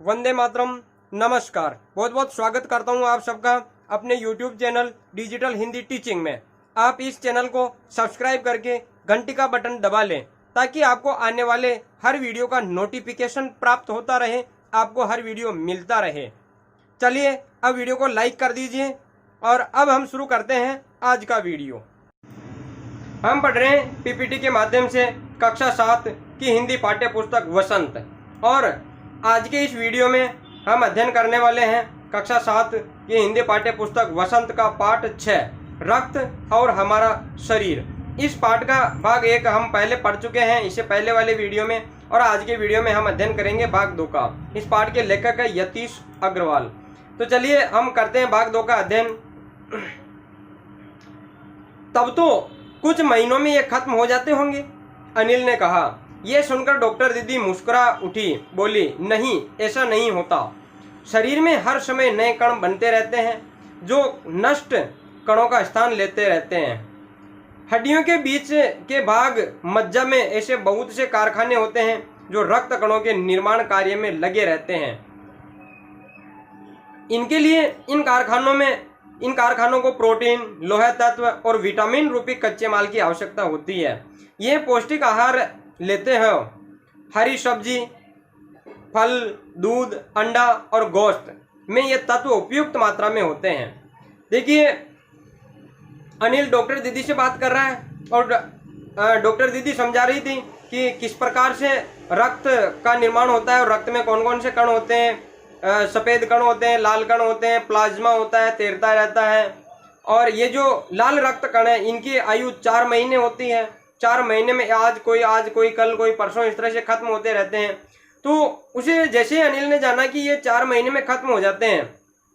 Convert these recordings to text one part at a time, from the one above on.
वंदे मातरम। नमस्कार, बहुत बहुत स्वागत करता हूं आप सबका अपने YouTube channel digital Hindi teaching में। आप इस चैनल को सब्सक्राइब करके घंटी का बटन दबा लें ताकि आपको आने वाले हर वीडियो का नोटिफिकेशन प्राप्त होता रहे, आपको हर वीडियो मिलता रहे। चलिए अब वीडियो को लाइक कर दीजिए और अब हम शुरू करते हैं आज का वीडियो। हम पढ़ रहे हैं पीपीटी के माध्यम से कक्षा 7 की हिंदी पाठ्य पुस्तक वसंत, और आज के इस वीडियो में हम अध्ययन करने वाले हैं कक्षा 7 की हिंदी पाठ्य पुस्तक वसंत का पाठ 6 रक्त और हमारा शरीर। इस पाठ का भाग 1 हम पहले पढ़ चुके हैं इससे पहले वाले वीडियो में, और आज के वीडियो में हम अध्ययन करेंगे भाग 2 का। इस पाठ के लेखक है यतीश अग्रवाल। तो चलिए हम करते हैं भाग 2 का अध्ययन। तब तो कुछ महीनों में ये खत्म हो जाते होंगे, अनिल ने कहा। यह सुनकर डॉक्टर दीदी मुस्कुरा उठी, बोली, नहीं, ऐसा नहीं होता। शरीर में हर समय नए कण बनते रहते हैं जो नष्ट कणों का स्थान लेते रहते हैं। हड्डियों के बीच के भाग मज्जा में ऐसे बहुत से कारखाने होते हैं जो रक्त कणों के निर्माण कार्य में लगे रहते हैं। इनके लिए इन कारखानों को प्रोटीन, लोह तत्व और विटामिन रूपी कच्चे माल की आवश्यकता होती है। ये पौष्टिक आहार लेते हैं। हरी सब्जी, फल, दूध, अंडा और गोश्त में ये तत्व उपयुक्त मात्रा में होते हैं। देखिए, अनिल डॉक्टर दीदी से बात कर रहा है और डॉक्टर दीदी समझा रही थी कि किस प्रकार से रक्त का निर्माण होता है और रक्त में कौन कौन से कण होते हैं। सफ़ेद कण होते हैं, लाल कण होते हैं, प्लाज्मा होता है, तैरता रहता है। और ये जो लाल रक्त कण है इनकी आयु 4 महीने होती है। 4 महीने में आज कोई कल कोई परसों इस तरह से खत्म होते रहते हैं। तो उसे जैसे अनिल ने जाना कि ये 4 महीने में खत्म हो जाते हैं,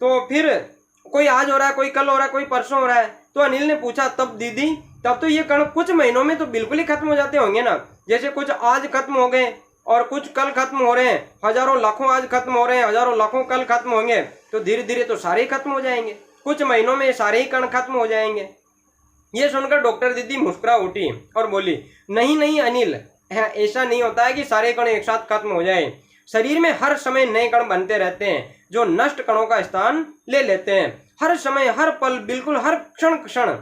तो फिर कोई आज हो रहा है, कोई कल हो रहा है, कोई परसों हो रहा है। तो अनिल ने पूछा, तब दीदी, तब तो ये कण कुछ महीनों में तो बिल्कुल ही खत्म हो जाते होंगे ना। जैसे कुछ आज खत्म हो गए और कुछ कल खत्म हो रहे हैं, हजारों लाखों आज खत्म हो रहे हैं, हजारों लाखों कल खत्म होंगे, तो धीरे धीरे तो सारे ही खत्म हो जाएंगे। कुछ महीनों में सारे ही कण खत्म हो जाएंगे। ये सुनकर डॉक्टर दीदी मुस्कुरा उठी और बोली, नहीं नहीं अनिल, ऐसा नहीं होता है कि सारे कण एक साथ खत्म हो जाए। शरीर में हर समय नए कण बनते रहते हैं जो नष्ट कणों का स्थान ले लेते हैं। हर समय, हर पल, बिल्कुल हर क्षण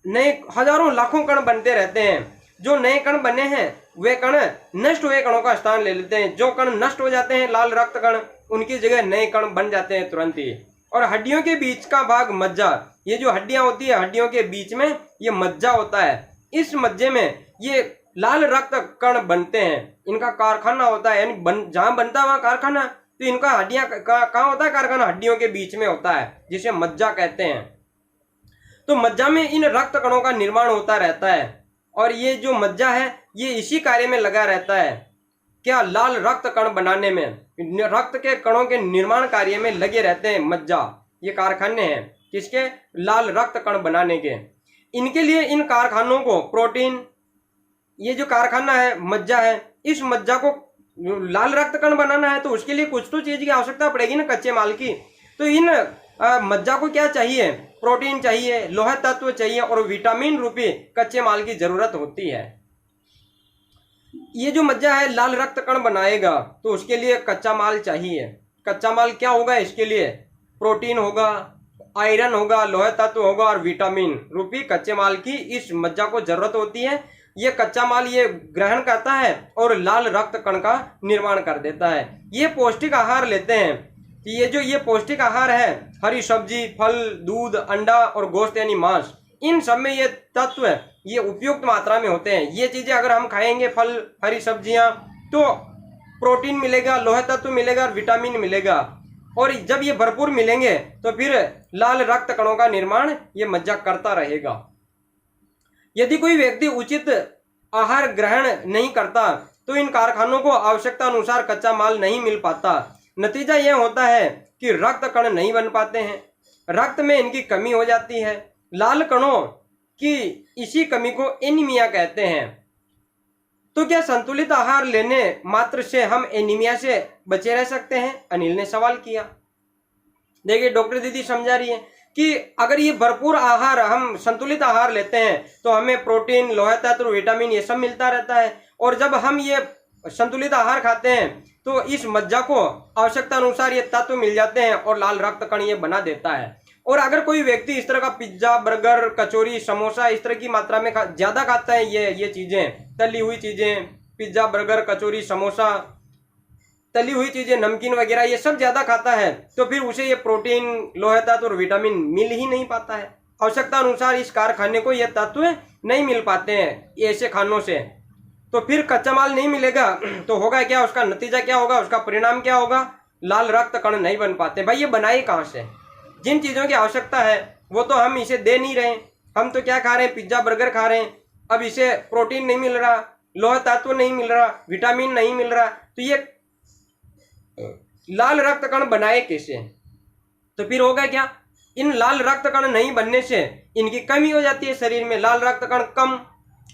नए हजारों लाखों कण बनते रहते हैं। जो नए कण बने हैं वे कण नष्ट हुए कणों का स्थान ले लेते हैं। जो कण नष्ट हो जाते हैं, लाल रक्त कण, उनकी जगह नए कण बन जाते हैं तुरंत ही। और हड्डियों के बीच का भाग मज्जा, ये जो हड्डियां होती है, हड्डियों के बीच में ये मज्जा होता है। इस मज्जे में ये लाल रक्त कण बनते हैं। इनका कारखाना होता है, यानी जहां बनता है वहां कारखाना। तो इनका हड्डियां कहाँ होता है कारखाना? हड्डियों के बीच में होता है, जिसे मज्जा कहते हैं। तो मज्जा में इन रक्त कणों का निर्माण होता रहता है और ये जो मज्जा है ये इसी कार्य में लगा रहता है। क्या? लाल रक्त कण बनाने में, रक्त के कणों के निर्माण कार्य में लगे रहते हैं मज्जा। ये कारखाने हैं किसके? लाल रक्त कण बनाने के। इनके लिए इन कारखानों को प्रोटीन, ये जो कारखाना है मज्जा है, इस मज्जा को लाल रक्त कण बनाना है तो उसके लिए कुछ तो चीज की आवश्यकता पड़ेगी ना, कच्चे माल की। तो इन मज्जा को क्या चाहिए? प्रोटीन चाहिए, लोह तत्व चाहिए और विटामिन रूपी कच्चे माल की जरूरत होती है। ये जो मज्जा है लाल रक्त कण बनाएगा तो उसके लिए कच्चा माल चाहिए। कच्चा माल क्या होगा? इसके लिए प्रोटीन होगा, आयरन होगा, लोह तत्व होगा और विटामिन रूपी कच्चे माल की इस मज्जा को जरूरत होती है। ये कच्चा माल ये ग्रहण करता है और लाल रक्त कण का निर्माण कर देता है। ये पौष्टिक आहार लेते हैं। ये पौष्टिक आहार है, हरी सब्जी, फल, दूध, अंडा और गोश्त यानी मांस, इन सब में ये तत्व ये उपयुक्त मात्रा में होते हैं। ये चीजें अगर हम खाएंगे, फल, हरी सब्जियां, तो प्रोटीन मिलेगा, लोह तत्व मिलेगा और विटामिन मिलेगा। और जब ये भरपूर मिलेंगे तो फिर लाल रक्त कणों का निर्माण ये मज्जा करता रहेगा। यदि कोई व्यक्ति उचित आहार ग्रहण नहीं करता तो इन कारखानों को आवश्यकता अनुसार कच्चा माल नहीं मिल पाता। नतीजा यह होता है कि रक्त कण नहीं बन पाते हैं, रक्त में इनकी कमी हो जाती है। लाल कणों की इसी कमी को एनीमिया कहते हैं। तो क्या संतुलित आहार लेने मात्र से हम एनीमिया से बचे रह सकते हैं? अनिल ने सवाल किया। देखिए, डॉक्टर दीदी समझा रही है कि अगर ये भरपूर आहार, हम संतुलित आहार लेते हैं तो हमें प्रोटीन, लोह तत्व, विटामिन ये सब मिलता रहता है। और जब हम ये संतुलित आहार खाते हैं तो इस मज्जा को आवश्यकता अनुसार ये तत्व मिल जाते हैं और लाल रक्त कण ये बना देता है। और अगर कोई व्यक्ति इस तरह का पिज्जा, बर्गर, कचौरी, समोसा इस तरह की मात्रा में ज्यादा खाता है, ये चीजें, तली हुई चीजें, पिज्जा, बर्गर, कचौरी, समोसा, तली हुई चीजें, नमकीन वगैरह, ये सब ज्यादा खाता है, तो फिर उसे ये प्रोटीन, लोह तत्व और विटामिन मिल ही नहीं पाता है। आवश्यकता अनुसार इस कारखाने को ये तत्व नहीं मिल पाते हैं ऐसे खानों से। तो फिर कच्चा माल नहीं मिलेगा तो होगा क्या, उसका नतीजा क्या होगा, उसका परिणाम क्या होगा, लाल रक्त कण नहीं बन पाते। भाई ये बनाए कहाँ से? जिन चीजों की आवश्यकता है वो तो हम इसे दे नहीं रहे। हम तो क्या खा रहे हैं, पिज्जा, बर्गर खा रहे हैं। अब इसे प्रोटीन नहीं मिल रहा, लोह तत्व नहीं मिल रहा, विटामिन नहीं मिल रहा, तो ये लाल रक्त कण बनाए कैसे? तो फिर होगा क्या, इन लाल रक्त कण नहीं बनने से इनकी कमी हो जाती है शरीर में। लाल रक्त कण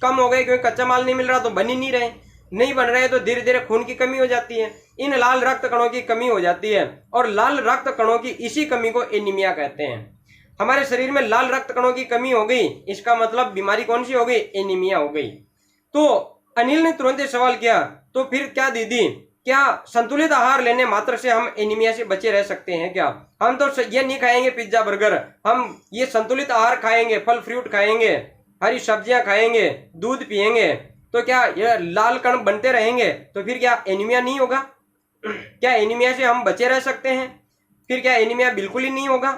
कम हो गए क्योंकि कच्चा माल नहीं मिल रहा, तो बन ही नहीं रहे, नहीं बन रहे, तो धीरे धीरे खून की कमी हो जाती है। इन लाल रक्त कणों की कमी हो जाती है और लाल रक्त कणों की इसी कमी को एनीमिया कहते हैं। हमारे शरीर में लाल रक्त कणों की कमी हो गई, इसका मतलब बीमारी कौन सी हो गई, एनीमिया हो गई। तो अनिल ने तुरंत सवाल किया, तो फिर क्या दीदी, क्या संतुलित आहार लेने मात्र से हम एनीमिया से बचे रह सकते हैं क्या? हम तो ये नहीं खाएंगे पिज्जा बर्गर, हम ये संतुलित आहार खाएंगे, फल फ्रूट खाएंगे, हरी सब्जियां खाएंगे, दूध पिएंगे, तो क्या ये लाल कण बनते रहेंगे? तो फिर क्या एनीमिया नहीं होगा? क्या एनीमिया से हम बचे रह सकते हैं? फिर क्या एनीमिया बिल्कुल ही नहीं होगा?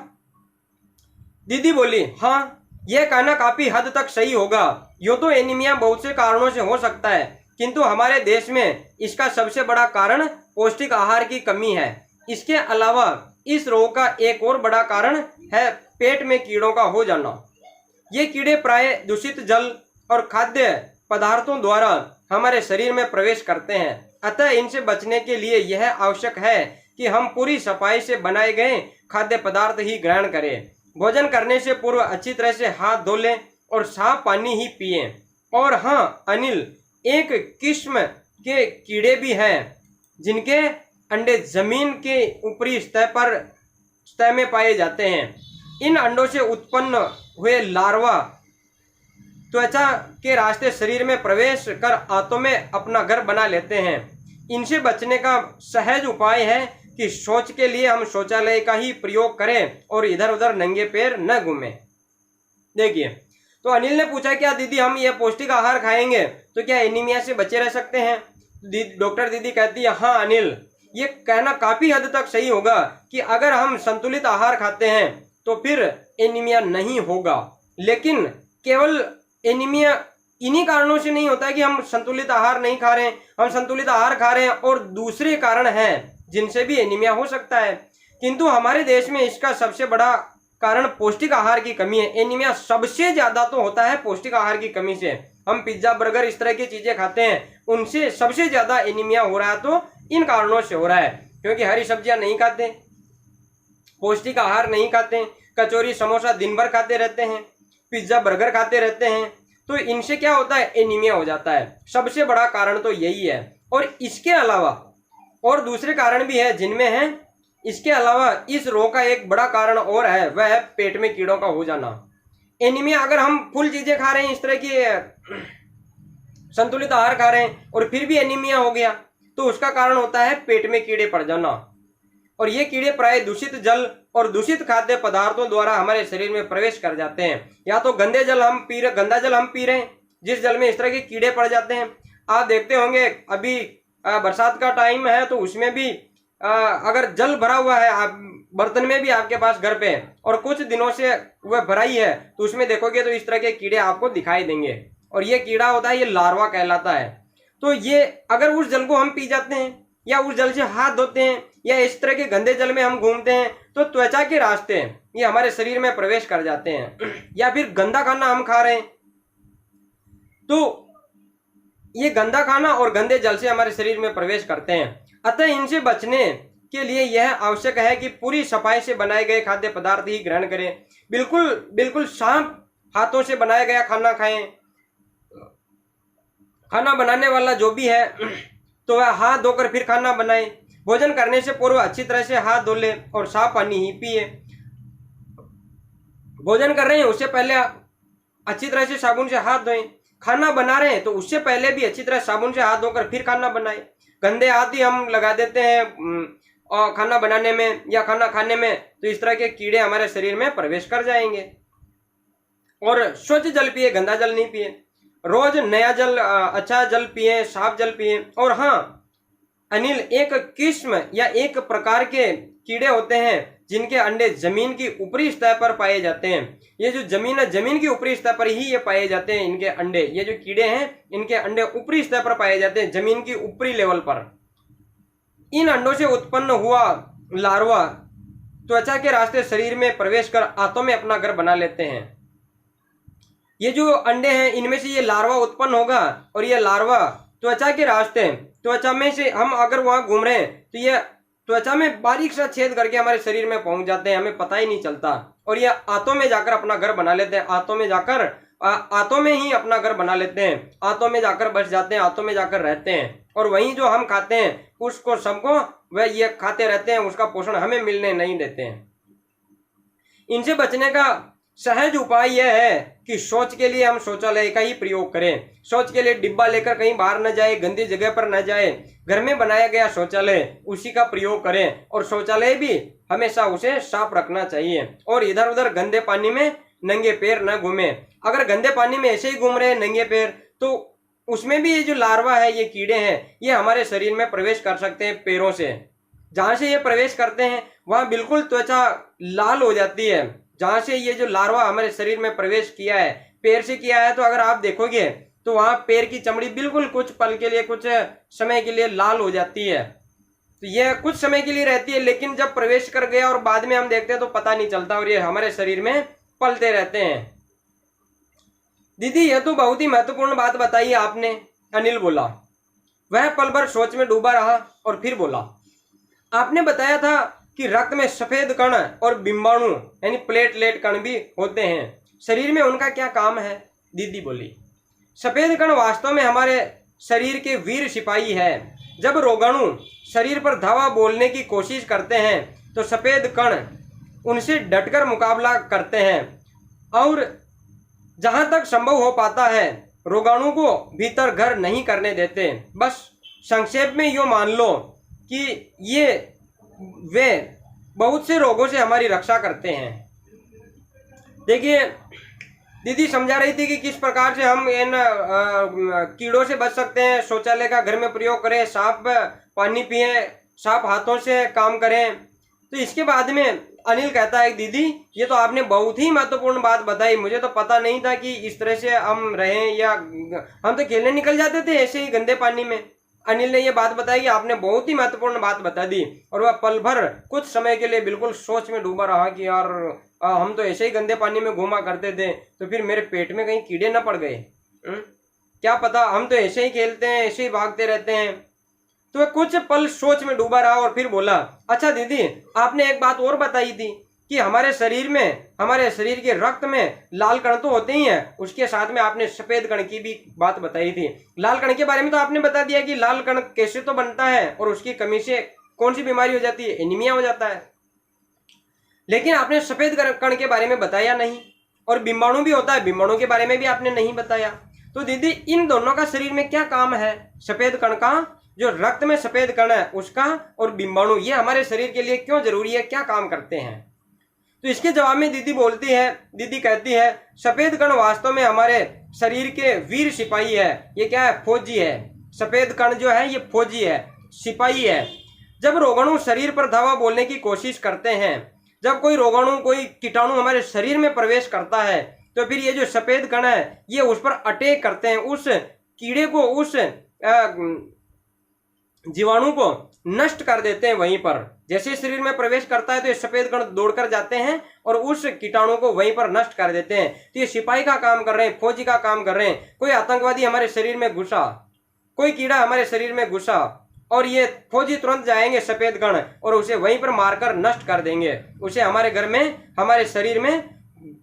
दीदी बोली, हाँ, यह कहना काफी हद तक सही होगा। यूं तो एनीमिया बहुत से कारणों से हो सकता है, किंतु हमारे देश में इसका सबसे बड़ा कारण पौष्टिक आहार की कमी है। इसके अलावा इस रोग का एक और बड़ा कारण है पेट में कीड़ों का हो जाना। ये कीड़े प्राय दूषित जल और खाद्य पदार्थों द्वारा हमारे शरीर में प्रवेश करते हैं। अतः इनसे बचने के लिए यह आवश्यक है कि हम पूरी सफाई से बनाए गए खाद्य पदार्थ ही ग्रहण करें। भोजन करने से पूर्व अच्छी तरह से हाथ धो लें और साफ पानी ही पिएं। और हाँ अनिल, एक किस्म के कीड़े भी हैं जिनके अंडे जमीन के ऊपरी सतह में पाए जाते हैं। इन अंडों से उत्पन्न हुए लार्वा त्वचा के रास्ते शरीर में प्रवेश कर आंतों में अपना घर बना लेते हैं। इनसे बचने का सहज उपाय है कि शौच के लिए हम शौचालय का ही प्रयोग करें और इधर उधर नंगे पैर न घूमें। देखिए, तो अनिल ने पूछा, क्या दीदी हम ये पौष्टिक आहार खाएंगे तो क्या एनीमिया से बचे रह सकते हैं? डॉक्टर दीदी कहती है, हाँ अनिल, ये कहना काफी हद तक सही होगा कि अगर हम संतुलित आहार खाते हैं तो फिर एनीमिया नहीं होगा। लेकिन केवल एनीमिया इन्हीं कारणों से नहीं होता है कि हम संतुलित आहार नहीं खा रहे हैं, हम संतुलित आहार खा रहे हैं और दूसरे कारण हैं जिनसे भी एनीमिया हो सकता है। किंतु हमारे देश में इसका सबसे बड़ा कारण पौष्टिक आहार की कमी है। एनीमिया सबसे ज्यादा तो होता है पौष्टिक आहार की कमी से। हम पिज्जा बर्गर इस तरह की चीजें खाते हैं, उनसे सबसे ज्यादा एनीमिया हो रहा है, तो इन कारणों से हो रहा है क्योंकि हरी सब्जियां नहीं खाते, पौष्टिक आहार नहीं खाते, कचौरी समोसा दिन भर खाते रहते हैं, पिज्जा बर्गर खाते रहते हैं, तो इनसे क्या होता है, एनीमिया हो जाता है। सबसे बड़ा कारण तो यही है। और इसके अलावा और दूसरे कारण भी है जिनमें है, इसके अलावा इस रोग का एक बड़ा कारण और है, वह है पेट में कीड़ों का हो जाना। एनीमिया, अगर हम फुल चीजें खा रहे हैं, इस तरह की संतुलित आहार खा रहे हैं और फिर भी एनीमिया हो गया, तो उसका कारण होता है पेट में कीड़े पड़ जाना। और ये कीड़े प्राय दूषित जल और दूषित खाद्य पदार्थों द्वारा हमारे शरीर में प्रवेश कर जाते हैं। या तो गंदा जल हम पी रहे हैं, जिस जल में इस तरह के कीड़े पड़ जाते हैं। आप देखते होंगे अभी बरसात का टाइम है, तो उसमें भी अगर जल भरा हुआ है आप बर्तन में भी आपके पास घर पे और कुछ दिनों से वह भरा ही है, तो उसमें देखोगे तो इस तरह के कीड़े आपको दिखाई देंगे। और ये कीड़ा होता है, ये लार्वा कहलाता है। तो ये अगर उस जल को हम पी जाते हैं या उस जल से हाथ धोते हैं या इस तरह के गंदे जल में हम घूमते हैं, तो त्वचा के रास्ते ये हमारे शरीर में प्रवेश कर जाते हैं। या फिर गंदा खाना हम खा रहे हैं, तो ये गंदा खाना और गंदे जल से हमारे शरीर में प्रवेश करते हैं। अतः इनसे बचने के लिए यह आवश्यक है कि पूरी सफाई से बनाए गए खाद्य पदार्थ ही ग्रहण करें। बिल्कुल साफ हाथों से बनाया गया खाना खाएं। खाना बनाने वाला जो भी है तो वह हाथ धोकर फिर खाना बनाए। भोजन करने से पूर्व अच्छी तरह से हाथ धो ले और साफ पानी ही पिए। भोजन कर रहे हैं उससे पहले अच्छी तरह से साबुन से हाथ धोएं। खाना बना रहे हैं तो उससे पहले भी अच्छी तरह साबुन से हाथ धोकर फिर खाना बनाए। गंदे हाथ ही हम लगा देते हैं और खाना बनाने में या खाना खाने में, तो इस तरह के कीड़े हमारे शरीर में प्रवेश कर जाएंगे। और स्वच्छ जल पिए, गंदा जल नहीं पिए। रोज नया जल, अच्छा जल पिए, साफ जल पिए। और हाँ अनिल, एक किस्म या एक प्रकार के कीड़े होते हैं जिनके अंडे जमीन की ऊपरी सतह पर पाए जाते हैं। ये जो जमीन है, जमीन की ऊपरी सतह पर ही ये पाए जाते हैं इनके अंडे। ये जो कीड़े हैं इनके अंडे ऊपरी सतह पर पाए जाते हैं, जमीन की ऊपरी लेवल पर। इन अंडों से उत्पन्न हुआ लार्वा त्वचा के रास्ते शरीर में प्रवेश कर आंतों में अपना घर बना लेते हैं। ये जो अंडे हैं इनमें से ये लार्वा उत्पन्न होगा और ये लार्वा त्वचा के रास्ते, त्वचा में से हम अगर वहां घूम रहे हैं तो ये त्वचा में बारीक सा छेद करके हमारे शरीर में पहुंच जाते हैं, हमें पता ही नहीं चलता। और ये आंतों में जाकर अपना घर बना लेते हैं, आंतों में जाकर आंतों में ही अपना घर बना लेते हैं, आंतों में जाकर बस जाते हैं, आंतों में जाकर रहते हैं। और वहीं जो हम खाते हैं उसको सबको वह ये खाते रहते हैं, उसका पोषण हमें मिलने नहीं देते हैं। इनसे बचने का सहज उपाय यह है कि शौच के लिए हम शौचालय का ही प्रयोग करें। शौच के लिए डिब्बा लेकर कहीं बाहर न जाए, गंदी जगह पर न जाए, घर में बनाया गया शौचालय उसी का प्रयोग करें। और शौचालय भी हमेशा उसे साफ रखना चाहिए। और इधर उधर गंदे पानी में नंगे पैर न घूमे। अगर गंदे पानी में ऐसे ही घूम रहे हैं नंगे पैर, तो उसमें भी ये जो लार्वा है, ये कीड़े हैं, ये हमारे शरीर में प्रवेश कर सकते हैं पैरों से। जहां से ये प्रवेश करते हैं वहां बिल्कुल त्वचा लाल हो जाती है। जहां से ये जो लार्वा हमारे शरीर में प्रवेश किया है, पैर से किया है, तो अगर आप देखोगे तो वहां पैर की चमड़ी बिल्कुल कुछ पल के लिए, कुछ समय के लिए लाल हो जाती है। तो यह कुछ समय के लिए रहती है, लेकिन जब प्रवेश कर गया और बाद में हम देखते हैं तो पता नहीं चलता और ये हमारे शरीर में पलते रहते हैं। दीदी यह तो बहुत ही महत्वपूर्ण बात बताई आपने, अनिल बोला। वह पल भर सोच में डूबा रहा और फिर बोला, आपने बताया था कि रक्त में सफेद कण और बिंबाणु यानी प्लेटलेट कण भी होते हैं, शरीर में उनका क्या काम है? दीदी बोली, सफेद कण वास्तव में हमारे शरीर के वीर सिपाही है। जब रोगाणु शरीर पर धावा बोलने की कोशिश करते हैं तो सफेद कण उनसे डटकर मुकाबला करते हैं और जहां तक संभव हो पाता है रोगाणु को भीतर घर नहीं करने देते। बस संक्षेप में यूँ मान लो कि ये वे बहुत से रोगों से हमारी रक्षा करते हैं। देखिए दीदी समझा रही थी कि किस प्रकार से हम इन कीड़ों से बच सकते हैं। शौचालय का घर में प्रयोग करें, साफ पानी पिए, साफ हाथों से काम करें। तो इसके बाद में अनिल कहता है, दीदी ये तो आपने बहुत ही महत्वपूर्ण बात बताई, मुझे तो पता नहीं था कि इस तरह से हम रहें, या हम तो खेलने निकल जाते थे ऐसे ही गंदे पानी में। अनिल ने ये बात बताई कि आपने बहुत ही महत्वपूर्ण बात बता दी। और वह पल भर कुछ समय के लिए बिल्कुल सोच में डूबा रहा कि यार हम तो ऐसे ही गंदे पानी में घूमा करते थे, तो फिर मेरे पेट में कहीं कीड़े न पड़ गए, क्या पता, हम तो ऐसे ही खेलते हैं, ऐसे ही भागते रहते हैं। तो वह कुछ पल सोच में डूबा रहा और फिर बोला, अच्छा दीदी आपने एक बात और बताई थी कि हमारे शरीर में, हमारे शरीर के रक्त में लाल कण तो होते ही हैं, उसके साथ में आपने सफेद कण की भी बात बताई थी। लाल कण के बारे में तो आपने बता दिया कि लाल कण कैसे तो बनता है और उसकी कमी से कौन सी बीमारी हो जाती है, एनीमिया हो जाता है। लेकिन आपने सफेद कण के बारे में बताया नहीं। और बिंबाणु भी होता है, बिंबाणु के बारे में भी आपने नहीं बताया। तो दीदी इन दोनों का शरीर में क्या काम है? सफेद कण का, जो रक्त में सफेद कण है उसका, और बिंबाणु, ये हमारे शरीर के लिए क्यों जरूरी है, क्या काम करते हैं? तो इसके जवाब में दीदी बोलती है, दीदी कहती है, सफेद कण वास्तव में हमारे शरीर के वीर सिपाही है। ये क्या है? फौजी है। सफेद कण जो है ये फौजी है, सिपाही है। जब रोगाणु शरीर पर धावा बोलने की कोशिश करते हैं, जब कोई रोगाणु, कोई कीटाणु हमारे शरीर में प्रवेश करता है, तो फिर ये जो सफेद कण है ये उस पर अटैक करते हैं, उस कीड़े को, उस जीवाणु को नष्ट कर देते हैं। वहीं पर जैसे शरीर में प्रवेश करता है तो ये सफेद कण दौड़कर जाते हैं और उस कीटाणु को वहीं पर नष्ट कर देते हैं। तो ये सिपाही का काम कर रहे हैं, फौजी का काम कर रहे हैं। कोई आतंकवादी हमारे शरीर में घुसा, कोई कीड़ा हमारे शरीर में घुसा, और ये फौजी तुरंत जाएंगे सफेद कण और उसे वहीं पर मारकर नष्ट कर देंगे। उसे हमारे घर में, हमारे शरीर में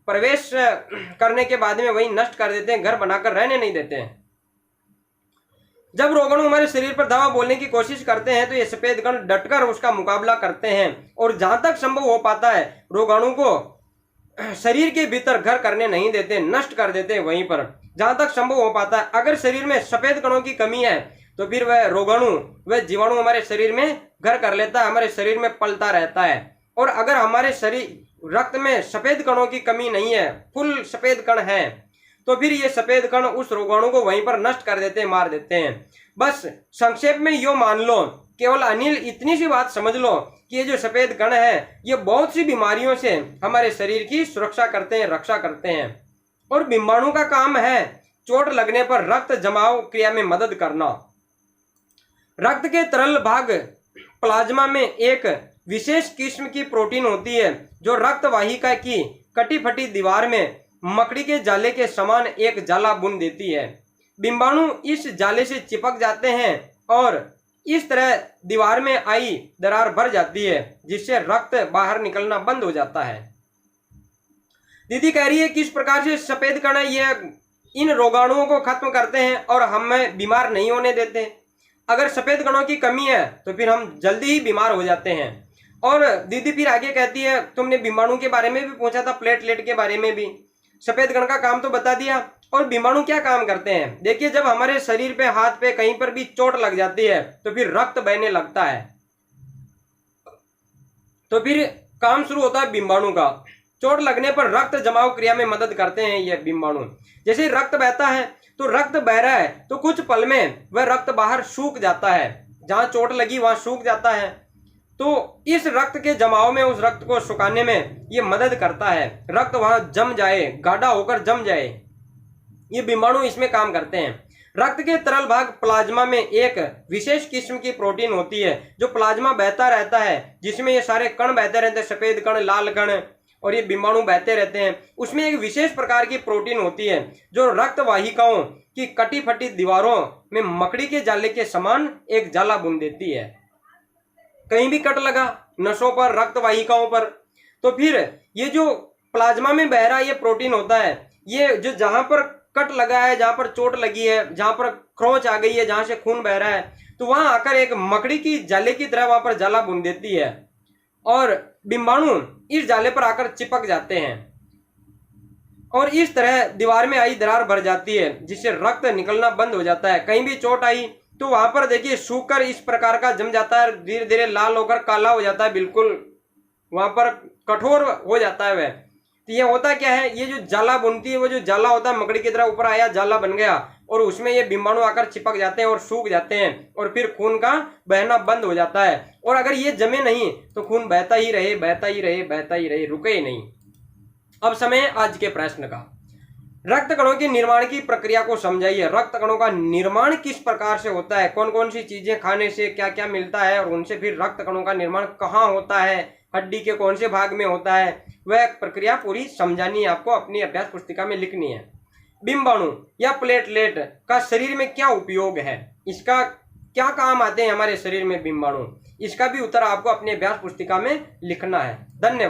प्रवेश करने के बाद में वहीं नष्ट कर देते हैं, घर बनाकर रहने नहीं देते हैं। जब रोगाणु हमारे शरीर पर धावा बोलने की कोशिश करते हैं तो ये सफेद कण डटकर उसका मुकाबला करते हैं और जहां तक संभव हो पाता है रोगाणु को शरीर के भीतर घर करने नहीं देते, नष्ट कर देते वहीं पर जहां तक संभव हो पाता है। अगर शरीर में सफेद कणों की कमी है तो फिर वह रोगाणु, वह जीवाणु हमारे शरीर में घर कर लेता है, हमारे शरीर में पलता रहता है। और अगर हमारे शरीर रक्त में सफेद कणों की कमी नहीं है, फुल सफेद कण है, तो फिर ये सफेद कण उस रोगाणु को वहीं पर नष्ट कर देते हैं, मार देते हैं। बस संक्षेप में यो मान लो, केवल अनिल इतनी सी बात समझ लो कि ये जो सफेद कण है ये बहुत सी बीमारियों से हमारे शरीर की सुरक्षा करते हैं, रक्षा करते हैं। और बिंबाणु का काम है चोट लगने पर रक्त जमाव क्रिया में मदद करना। रक्त के तरल भाग प्लाज्मा में एक विशेष किस्म की प्रोटीन होती है जो रक्त वाहिका की कटी फटी दीवार में मकड़ी के जाले के समान एक जाला बुन देती है। बिंबाणु इस जाले से चिपक जाते हैं और इस तरह दीवार में आई दरार भर जाती है, जिससे रक्त बाहर निकलना बंद हो जाता है। दीदी कह रही है किस प्रकार से सफेद कण ये इन रोगाणुओं को खत्म करते हैं और हमें बीमार नहीं होने देते। अगर सफेद कणों की कमी है तो फिर हम जल्दी ही बीमार हो जाते हैं। और दीदी फिर आगे कहती है, तुमने बीमाणु के बारे में भी पूछा था, प्लेटलेट के बारे में भी। सफेद कण का काम तो बता दिया। और बीमाणु क्या काम करते हैं, देखिए जब हमारे शरीर पे, हाथ पे कहीं पर भी चोट लग जाती है तो फिर रक्त बहने लगता है, तो फिर काम शुरू होता है बीमाणु का। चोट लगने पर रक्त जमाव क्रिया में मदद करते हैं ये बीमाणु। जैसे रक्त बहता है तो रक्त बह रहा है तो कुछ पल में वह रक्त बाहर सूख जाता है, जहां चोट लगी वहां सूख जाता है। तो इस रक्त के जमाव में, उस रक्त को सुखाने में ये मदद करता है, रक्त वहां जम जाए, गाढ़ा होकर जम जाए, ये बीमाणु इसमें काम करते हैं। रक्त के तरल भाग प्लाज्मा में एक विशेष किस्म की प्रोटीन होती है जो प्लाज्मा बहता रहता है, जिसमें ये सारे कण बहते रहते हैं, सफेद कण, लाल कण, और ये बीमाणु बहते रहते हैं। उसमें एक विशेष प्रकार की प्रोटीन होती है जो रक्त वाहिकाओं की कटी फटी दीवारों में मकड़ी के जाले के समान एक जाला बुन देती है। कहीं भी कट लगा नसों पर, रक्त वाहिकाओं पर, तो फिर ये जो प्लाज्मा में बह रहा ये प्रोटीन होता है, ये जो जहां पर कट लगा है, जहां पर चोट लगी है, जहां पर खरोंच आ गई है, जहां से खून बह रहा है, तो वहां आकर एक मकड़ी की जाले की तरह वहां पर जाला बुन देती है और बिंबाणु इस जाले पर आकर चिपक जाते हैं और इस तरह दीवार में आई दरार भर जाती है, जिससे रक्त निकलना बंद हो जाता है। कहीं भी चोट आई तो वहां पर देखिए सूखकर इस प्रकार का जम जाता है, धीरे धीरे लाल होकर काला हो जाता है, बिल्कुल वहां पर कठोर हो जाता है वह। तो ये होता क्या है, ये जो जाला बुनती है, वो जो जाला होता है मकड़ी की तरह ऊपर आया, जाला बन गया और उसमें ये बिंबाणु आकर चिपक जाते हैं और सूख जाते हैं और फिर खून का बहना बंद हो जाता है। और अगर ये जमे नहीं तो खून बहता ही रहे, बहता ही रहे, बहता ही रहे, रुके ही नहीं। अब समय आज के प्रश्न का। रक्त कणों के निर्माण की प्रक्रिया को समझाइए। रक्त कणों का निर्माण किस प्रकार से होता है, कौन कौन सी चीजें खाने से क्या क्या मिलता है और उनसे फिर रक्त कणों का निर्माण कहाँ होता है, हड्डी के कौन से भाग में होता है, वह प्रक्रिया पूरी समझानी है आपको, अपनी अभ्यास पुस्तिका में लिखनी है। बिंबाणु या प्लेटलेट का शरीर में क्या उपयोग है, इसका क्या काम आते हैं हमारे शरीर में बिंबाणु, इसका भी उत्तर आपको अपनी अभ्यास पुस्तिका में लिखना है। धन्यवाद।